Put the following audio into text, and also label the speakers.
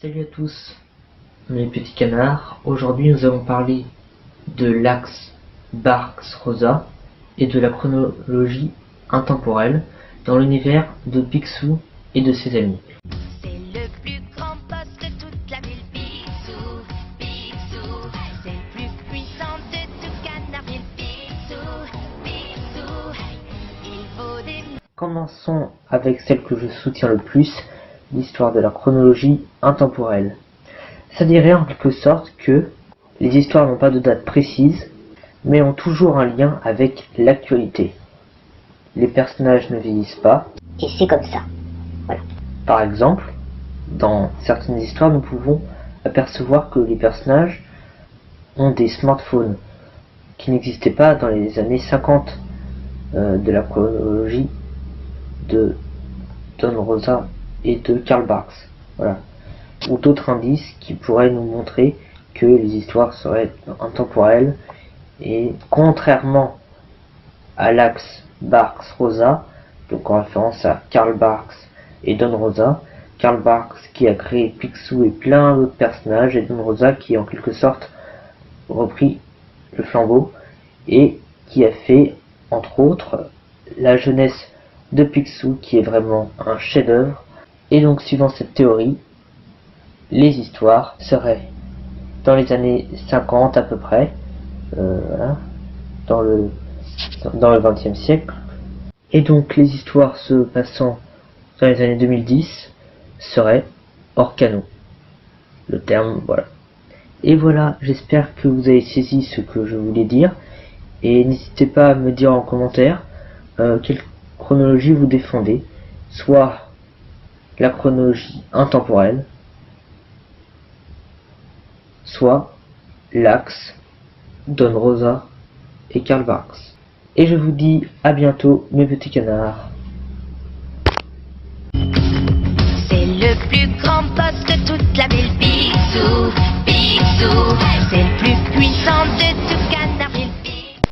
Speaker 1: Salut à tous mes petits canards. Aujourd'hui nous allons parler de l'axe Barks-Rosa et de la chronologie intemporelle dans l'univers de Picsou et de ses amis.
Speaker 2: C'est le plus grand boss de toute la ville, Picsou, Picsou. C'est le plus puissant de tout Canardville, Picsou, Picsou. Il vaut des...
Speaker 1: Commençons avec celle que je soutiens le plus, l'histoire de la chronologie intemporelle. Ça dirait en quelque sorte que les histoires n'ont pas de date précise, mais ont toujours un lien avec l'actualité. Les personnages ne vieillissent pas.
Speaker 3: Et c'est comme ça. Voilà.
Speaker 1: Par exemple, dans certaines histoires, nous pouvons apercevoir que les personnages ont des smartphones qui n'existaient pas dans les années 50 de la chronologie de Don Rosa et de Karl Barks. Voilà. Ou d'autres indices qui pourraient nous montrer que les histoires seraient intemporelles et contrairement à l'axe Barks-Rosa, donc en référence à Karl Barks et Don Rosa, Karl Barks qui a créé Picsou et plein d'autres personnages, et Don Rosa qui en quelque sorte repris le flambeau et qui a fait entre autres la jeunesse de Picsou qui est vraiment un chef-d'œuvre. Et donc suivant cette théorie, les histoires seraient dans les années 50 à peu près, voilà, dans le XXe siècle, et donc les histoires se passant dans les années 2010 seraient hors canon. Le terme, voilà. Et voilà, j'espère que vous avez saisi ce que je voulais dire, et n'hésitez pas à me dire en commentaire quelle chronologie vous défendez, soit la chronologie intemporelle, soit l'axe Don Rosa et Karl Barks. Et je vous dis à bientôt mes petits canards.
Speaker 2: C'est le plus grand boss de toute la ville,